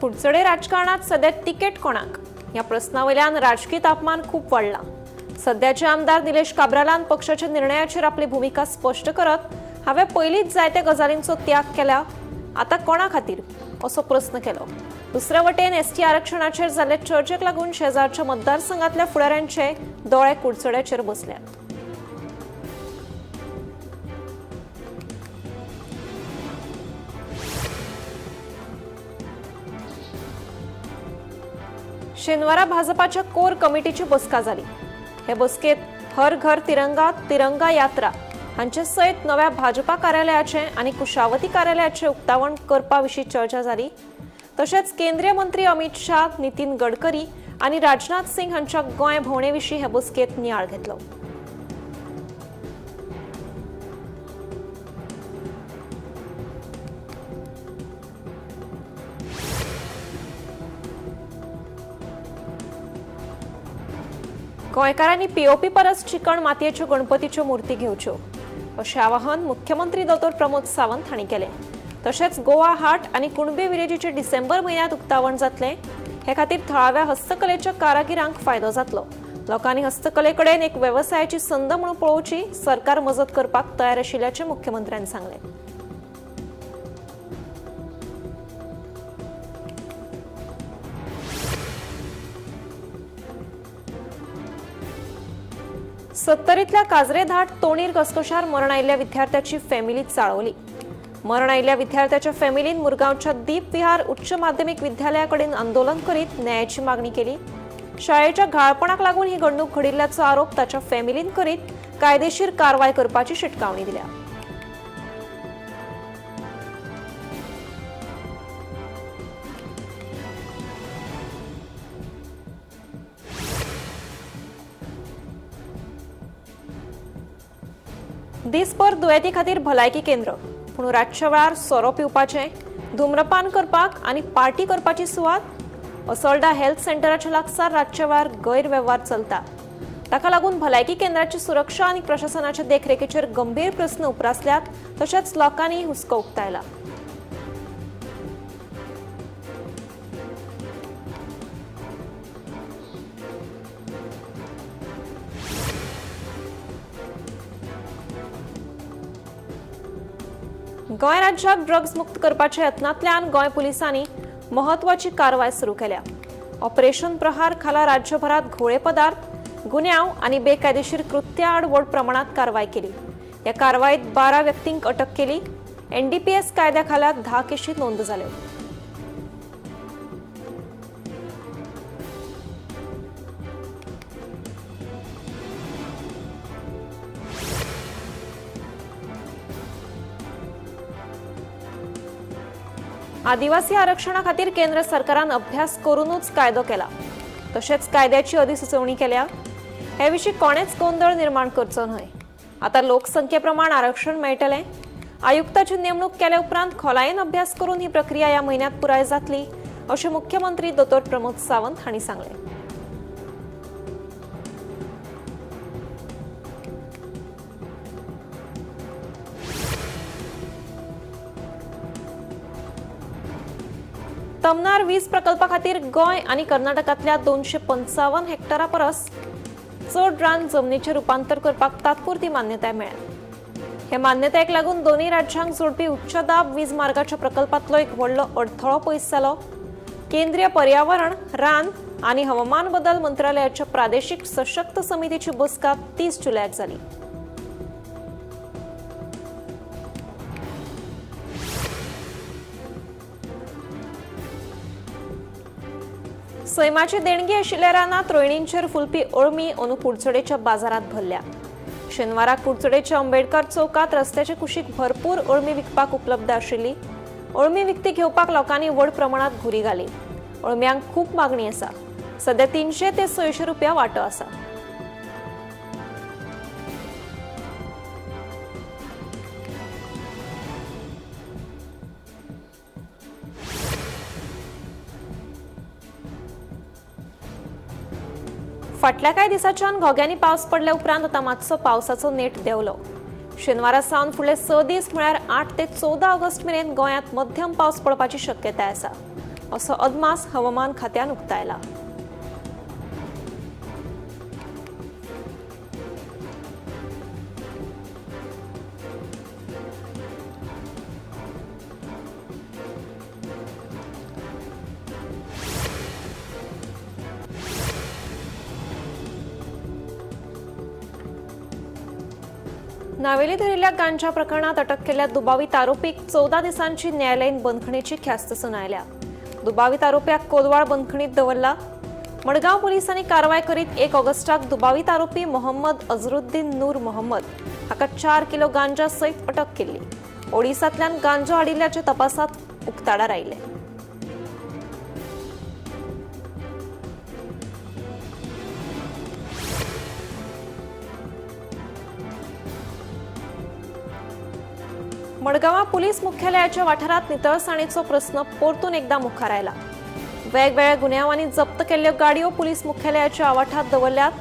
कुडचडे राजकारणात सध्या तिकेट कोणाक या प्रश्नावयल्यान राजकीय तापमान खूप वाढला। सध्याचे आमदार निलेश काब्रालान पक्षाच्या निर्णयाचेर आपली भूमिका स्पष्ट करत हांवें पयलींच जायत्या गजालींचो त्याग केला, आता कोणा खातीर असो प्रश्न केलो। दुसरे वटेन एसटी आरक्षणाचेर जाल्ले चर्चेक लागून शेजारच्या मतदारसंघातल्या फुडाऱ्यांचे दोळे कुडचड्याचेर बसल्यात। शेनवारा भाजपाच्या कोर कमिटीची बसका जाली। हे बसकेत हर घर तिरंगा, तिरंगा यात्रा हांचे सयत नव्या भाजपा कार्यालयाचे आणि कुशावती कार्यालयाचे उक्तावण करपा विशीं चर्चा जाली। तशेंच केंद्रीय मंत्री अमित शाह, नितीन गडकरी आणि राजनाथ सिंग हांच्या गोंय भोंवणे विशीं हे बसकेत नियाळ घेतलो। गोंयकारांनी पीओपी परस चिकण मातयेच्यो गणपतीच्यो मुर्ती घेवच्यो अशें आवाहन मुख्यमंत्री दोतोर प्रमोद सावंत हांणी केलें। तशेंच गोवा हाट आनी कुणबी विलेजीचें डिसेंबर म्हयन्यांत उक्तावण जातलें। हे खातीर थळाव्या हस्तकलेच्या कारागिरांक फायदो जातलो। लोकांनी हस्तकले कडेन एक वेवसायाची संद म्हणून पळोवची सरकार मजत करपाक तयार आशिल्ल्याचें मुख्यमंत्र्यांनी सांगलें। सत्तरीतल्या काजरे धाट तोणीर घसघशार मरण आयिल्ल्या विद्यार्थ्याची फॅमिली चाळवली। मरण आयिल्ल्या विद्यार्थ्याच्या फॅमिलीन मुरगांवच्या दीप विहार उच्च माध्यमिक विद्यालयाकडेन आंदोलन करीत न्यायाची मागणी केली। शाळेच्या घाळपणाक लागून ही घडणूक घडिल्ल्याचो आरोप ताच्या फॅमिलीन करीत कायदेशीर कारवाय करपाची शिटकावणी दिल्या। दिसभर दुयेती खातीर भलायकी केंद्र पूण रातच्या वेळार सोरो पिवपाचें, धुम्रपान करपाक आनी पार्टी करपाची सुवात। असोल्डा हेल्थ सेंटराच्या लागसार रातच्या वेळार गैरवेव्हार चलता। ताका लागून भलायकी केंद्राची सुरक्षा आनी प्रशासनाच्या देखरेखीचेर गंभीर प्रस्न उप्रासल्यात। तशेंच लोकांनी हुस्को उक्तायला। गोंय राज्याक ड्रग्स मुक्त करपाच्या यत्नांतल्यान गोंय पुलिसांनी महत्वाची कारवाय सुरू केल्या। ऑपरेशन प्रहार खाला राज्यभरात घोळे पदार्थ, गुन्यांव आनी बेकायदेशीर कृत्या आड व्हड प्रमाणात कारवाय केली। या कारवायेत 12 व्यक्तींक अटक केली। एनडीपीएस कायद्या खाला 10 केशी नोंद जाल्यो। आदिवासी आरक्षणा खातीर केंद्र सरकारान अभ्यास करूनच कायदो केला। तशेंच कायद्याची अधिसुचोवणी केल्या। हे विशीं कोणेच गोंधळ निर्माण करचो न्हय। आता लोकसंख्ये प्रमाण आरक्षण मेळटलें। आयुक्ताची नेमणूक केल्या उपरांत खोलायेन अभ्यास करून ही प्रक्रिया या म्हयन्यांत पुराय जातली अशें मुख्यमंत्री दोतोर प्रमोद सावंत हांणी सांगलें। तमनार वीज प्रकल्पा खातीर गोंय आनी कर्नाटकांतल्या 255 हेक्टरा परस चड रान जमनीचें रुपांतर करपाक तात्पुरती मान्यताय मेळ्ळ्या। हे मान्यतायेक लागून दोनूय राज्यांक जोडपी उच्च दाब वीज मार्गाच्या प्रकल्पांतलो एक व्हडलो अडथळो पयस जालो। केंद्रीय पर्यावरण, रान आनी हवामान बदल मंत्रालयाच्या प्रादेशीक सशक्त समितीची बसका 30 जुलयाक जाली। सैमाची देणगी आशिल्ल्या रानांत रोयणींचेर फुलपी अळमी अंदू कुडचडेच्या बाजारात भरल्या। शेनवारा कुडचडेच्या अंबेडकर चौकात रस्त्याचे कुशीक भरपूर अळमी विकपाक उपलब्ध आशिल्ली। अळमी विकती घेवपाक लोकांनी व्हड प्रमाणात घुरी घाली। अळम्यांक खूप मागणी आसा। सध्या 300 ते 600 रुपया वांटो आसा। फाटल्या कांय दिसांच्यान घोग्यांनी पावस पडले उपरांत आता मातसो पावसाचो नेट देंवलो। शेनवारा सावन फुडले 6 दीस म्हळ्यार 8 ते 14 ऑगस्ट मेरेन गोंयांत मध्यम पावस पडपाची शक्यताय आसा। असो अदमास हवामान खात्यान उक्तायला। नावेली धरिल्ल्या गांजा प्रकरणात अटक केलेल्या दुबावित आरोपीक 14 दिसांची न्यायालयीन बंदखणीची ख्यास्त सुनायल्या। दुबावित आरोप्याक कोलवाळ बंदखणीत दवरला। मडगाव पोलिसांनी कारवाय करीत 1 ऑगस्टाक दुबावित आरोपी मोहम्मद अझरुद्दीन नूर मोहम्मद हाका 4 किलो गांजा सयत अटक केली। ओडिसांतल्यान गांजो हाडिल्ल्याचे तपासात उक्ताडार आयले। मडगाव पोलीस मुख्यालयाच्या वाठारात नितळसाणीचो प्रश्न परतून एकदा मुखार आयला। वेगवेगळ्या गुन्यांवांनी जप्त केल्ल्यो गाडयो पोलीस मुख्यालयाच्या आवाठात दवरल्यात,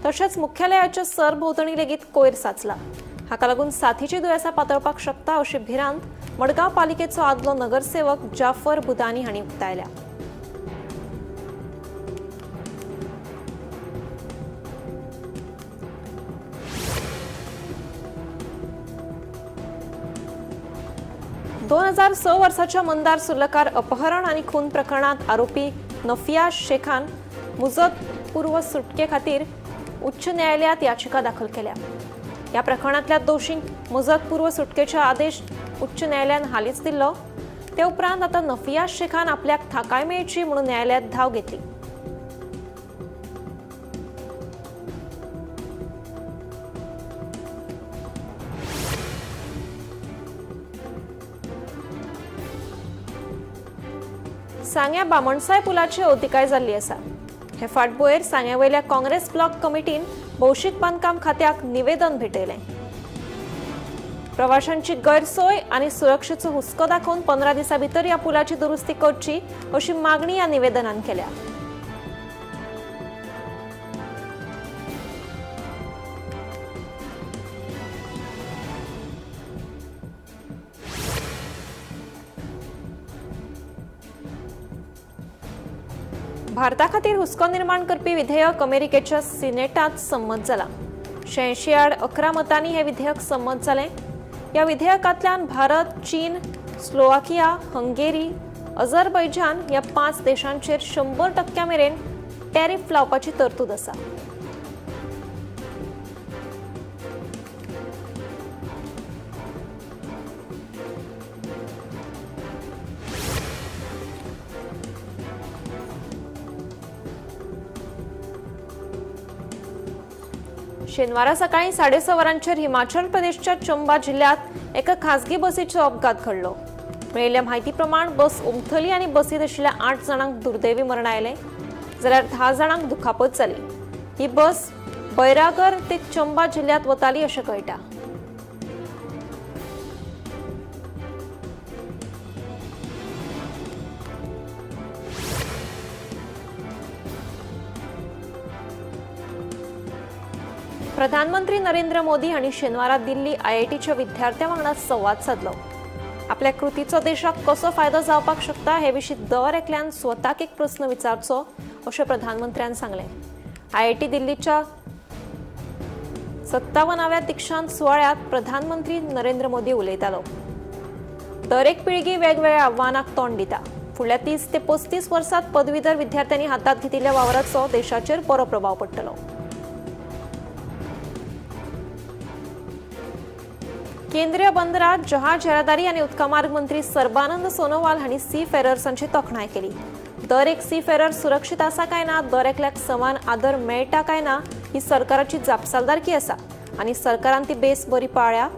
तशेंच मुख्यालयाच्या सरभोंवतणी लेगीत कोयर साचला। हाका लागून साथीची दुयेंसां पातळपाक शकता अशी भिरांत मडगाव पालिकेचो आदलो नगरसेवक जाफर बुदानी हांणी उक्तायल्या। दोन 2006 वर्साच्या मंदार सुर्लकार अपहरण आणि खून प्रकरणात आरोपी नफिया शेखान मुजत पूर्व सुटके खातीर उच्च न्यायालयात याचिका दाखल केल्या। या प्रकरणातल्या दोषींक मुजत पूर्व सुटकेचा आदेश उच्च न्यायालयान हालींच दिल्लो। ते उपरांत आता नफिया शेखान आपल्याक थाकाय मेळची म्हणून न्यायालयात धाव घेतली। सांग्या बामणसाय पुलाची अवतिकाय जाल्ली आसा। हे फाटभुंयेर सांग्यावयल्या काँग्रेस ब्लॉक कमिटीन भौशीक बांदकाम खात्याक निवेदन भेटयलें। प्रवाशांची गैरसोय आनी सुरक्षेचो हुस्को दाखोवन 15 दिसां भितर ह्या पुलाची दुरुस्ती करची अशी मागणी ह्या निवेदनान केल्या। भारता खातीर हुस्को निर्माण करपी विधेयक अमेरिकेच्या सिनेटात संमत जाला। 86 आड 11 मतांनी हे विधेयक संमत जालें। या विधेयकांतल्यान भारत, चीन, स्लोवाकिया, हंगेरी, अझरबैजान ह्या 5 देशांचेर 100% मेरेन टॅरिफ लावपाची तरतूद आसा। शेनवारा सकाळी 6:30 वरांचेर हिमाचल प्रदेशच्या चंबा जिल्ह्यात एका खासगी बसीचो अपघात घडलो। मेळिल्ल्या म्हायती प्रमाण बस उमथली आनी बसीत आशिल्ल्या 8 जाणांक दुर्दैवी मरण आयलें, जाल्यार 10 जाणांक दुखापत जाली। ही बस बैरागर ते चंबा जिल्ह्यात वताली अशें कळटा। प्रधानमंत्री नरेंद्र मोदी हांणी शेनवारा दिल्ली IITच्या विद्यार्थ्यां वांगडा संवाद साधलो। आपल्या कृतीचो देशाक कसो फायदो जावपाक शकता हे विशीं दर एकल्यान स्वताक एक प्रस्न विचारचो अशें प्रधानमंत्र्यान सांगलें। IIT दिल्लीच्या 57व्या दिक्षांत सुवाळ्यात प्रधानमंत्री नरेंद्र मोदी उलयतालो। दर एक पिळगी वेगवेगळ्या आव्हानाक तोंड दिता। फुडल्या 30 ते 35 वर्सांत पदवीधर विद्यार्थ्यांनी हातात घेतिल्ल्या वावराचो देशाचेर बरो प्रभाव पडटलो। केंद्रीय बंदरात जहाज येरादारी आनी उदकामार्ग मंत्री सर्बानंद सोनोवाल हांणी सी फेरर्सांची तोखणाय केली। दर एक सी फेरर सुरक्षीत आसा काय ना, दर एकल्याक समान आदर मेळटा काय ना ही सरकाराची जापसालदारकी आसा आनी सरकारान ती बेस बरी पाळ्ळ्या।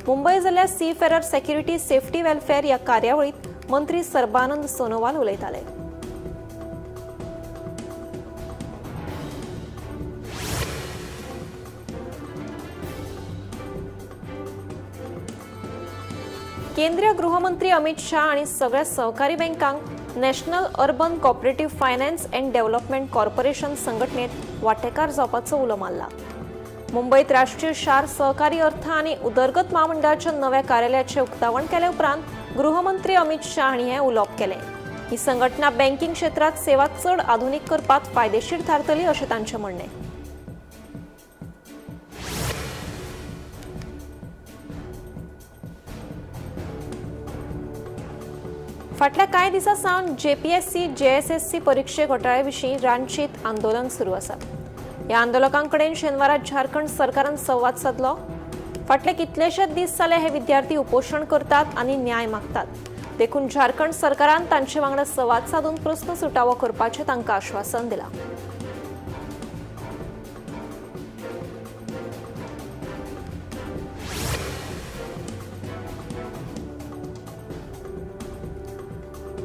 मुंबय जाल्ल्या seafarer security safety welfare ह्या कार्यावळीत मंत्री सर्बानंद सोनोवाल उलयताले। केंद्रीय गृहमंत्री अमित शाह आणि सगळ्या सहकारी बँकांक national urban cooperative finance and development corporation संघटनेत वांटेकार जावपाचो उलो मारला। मुंबईत राष्ट्रीय शार सहकारी अर्थ आणि उदरगत महामंडळाच्या नव्या कार्यालयाचे उक्तावण केले उपरांत गृहमंत्री अमित शाह हांणी हे उलोवप केलें। ही संघटना बँकिंग क्षेत्रात सेवा चड आधुनिक करपाक फायदेशीर थारतली अशें तांचें म्हणणें. फाटल्या कांय दिसां सावन जेपीएससी जेएसएससी परीक्षे घोटाळ्या विशीं रांचीत आंदोलन सुरू आसा. ह्या आंदोलकांकडेन शेनवारा झारखंड सरकारान संवाद साधलो. फाटले कितलेशेच दीस जाले हे विद्यार्थी उपोशण करतात आनी न्याय मागतात. देखून झारखंड सरकारान तांचे वांगडा संवाद साधून प्रस्न सुटावो करपाचें तांकां आश्वासन दिलां.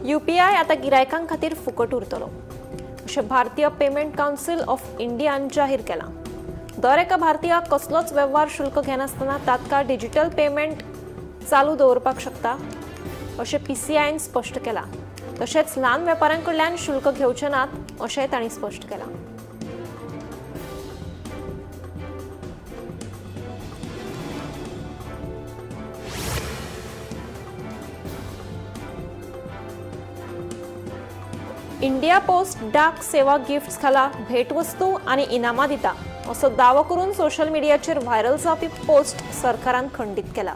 यूपीआय आता गिरायकां खातीर फुकट उरतलो अशें भारतीय पेमेंट कावन्सिल ऑफ इंडियान जाहीर केलां. दर एका भारतीयाक कसलोच वेव्हार शुल्क घेनासतना तात्काळ डिजिटल पेमेंट चालू दवरपाक शकता अशें पीसीआयन स्पश्ट केलां. तशेंच ल्हान वेपाऱ्यांकडल्यान शुल्क घेवचे नात अशेंय तांणी स्पश्ट केलां. इंडिया पोस्ट डाक सेवा गिफ्ट्स खाला भेटवस्तू आनी इनामां दिता असो दावो करून सोशल मिडियाचेर व्हायरल जावपी पोस्ट सरकारान खंडीत केला.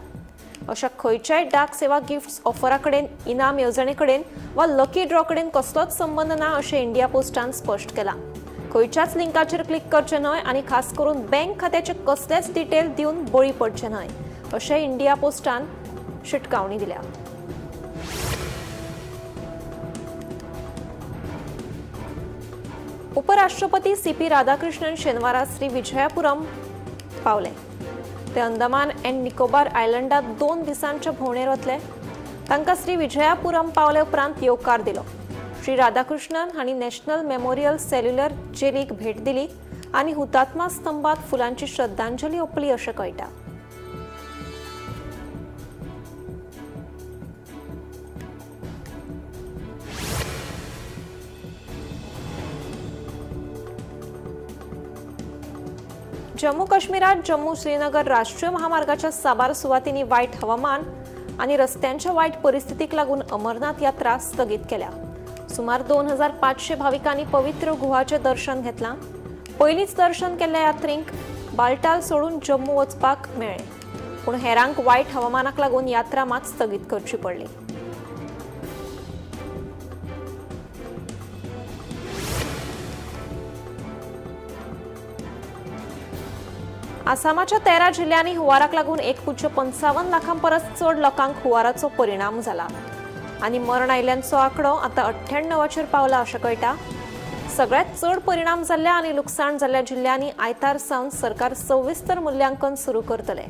अशा खंयच्याय डाक सेवा गिफ्ट्स ऑफरा कडेन, इनाम येवजणे कडेन वा लकी ड्रॉ कडेन कसलोच संबंद ना अशें इंडिया पोस्टान स्पश्ट केलां. खंयच्याच लिंकाचेर क्लिक करचें न्हय आनी खास करून बँक खात्याचे कसलेच डिटेल दिवन बळी पडचे न्हय अशें इंडिया पोस्टान शिटकावणी दिल्या. उपराष्ट्रपती सीपी राधाकृष्णन शेनवारा श्री विजयापुरम पावले. ते अंदमान अँड निकोबार आयलंडात 2 दिसांच्या भोंवडेर वतले. तांकां श्री विजयापुरम पावले उपरांत येवकार दिलो. श्री राधाकृष्णन हांणी नॅशनल मेमोरियल सेल्युलर जेलीक भेट दिली आनी हुतात्मा स्तंभात फुलांची श्रद्धांजली ओंपली अशें कळटा. जम्मू काश्मीरात जम्मू श्रीनगर राष्ट्रीय महामार्गाच्या साबार सुवातींनी वायट हवामान आणि रस्त्यांच्या वायट परिस्थितीक लागून अमरनाथ यात्रा स्थगीत केल्या. सुमार 2500 भाविकांनी पवित्र गुहाचे दर्शन घेतलां. पयलींच दर्शन केल्ल्या यात्रींक बाल्टाल सोडून जम्मू वचपाक मेळ्ळें, पूण हेरांक वायट हवामानाक लागून यात्रा मात स्थगीत करची पडली. आसामाच्या 13 जिल्ह्यांनी हुंवाराक लागून 1.55 लाखां परस चड लोकांक हुंवाराचो परिणाम जाला आनी मरण आयिल्ल्यांचो आंकडो आतां 98 पावला अशें कळटा. सगळ्यांत चड परिणाम जाल्ल्या आनी लुकसाण जाल्ल्या जिल्ह्यांनी आयतार सावन सरकार सविस्तर मुल्यांकन सुरू करतले.